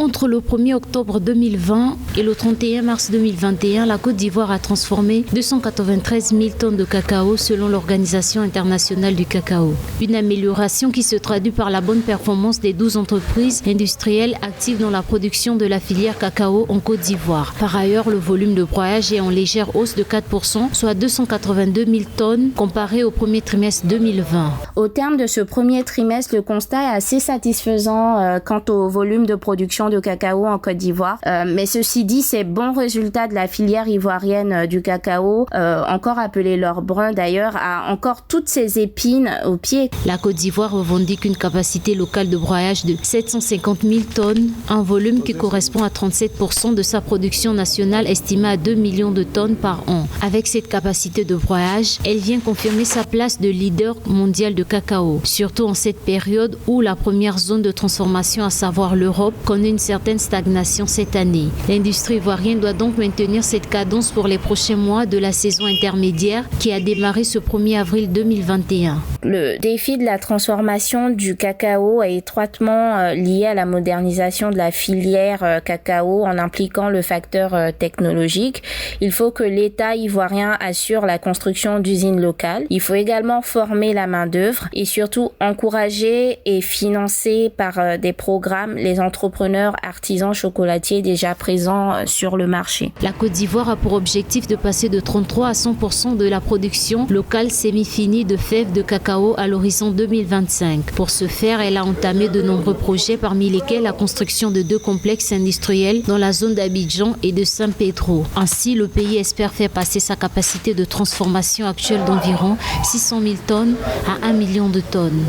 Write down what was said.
Entre le 1er octobre 2020 et le 31 mars 2021, la Côte d'Ivoire a transformé 293 000 tonnes de cacao selon l'Organisation internationale du cacao. Une amélioration qui se traduit par la bonne performance des 12 entreprises industrielles actives dans la production de la filière cacao en Côte d'Ivoire. Par ailleurs, le volume de broyage est en légère hausse de 4%, soit 282 000 tonnes comparé au premier trimestre 2020. Au terme de ce premier trimestre, le constat est assez satisfaisant quant au volume de production de cacao en Côte d'Ivoire. Mais ceci dit, ces bons résultats de la filière ivoirienne du cacao, encore appelée l'or brun d'ailleurs, a encore toutes ses épines au pied. La Côte d'Ivoire revendique une capacité locale de broyage de 750 000 tonnes, un volume qui correspond à 37% de sa production nationale estimée à 2 millions de tonnes par an. Avec cette capacité de broyage, elle vient confirmer sa place de leader mondial de cacao, surtout en cette période où la première zone de transformation, à savoir l'Europe, connaît une certaine stagnation cette année. L'industrie ivoirienne doit donc maintenir cette cadence pour les prochains mois de la saison intermédiaire qui a démarré ce 1er avril 2021. Le défi de la transformation du cacao est étroitement lié à la modernisation de la filière cacao en impliquant le facteur technologique. Il faut que l'État ivoirien assure la construction d'usines locales. Il faut également former la main-d'œuvre et surtout encourager et financer par des programmes les entrepreneurs artisans chocolatiers déjà présents sur le marché. La Côte d'Ivoire a pour objectif de passer de 33 à 100% de la production locale semi-finie de fèves de cacao à l'horizon 2025. Pour ce faire, elle a entamé de nombreux projets, parmi lesquels la construction de 2 complexes industriels dans la zone d'Abidjan et de San Pedro. Ainsi, le pays espère faire passer sa capacité de transformation actuelle d'environ 600 000 tonnes à 1 million de tonnes.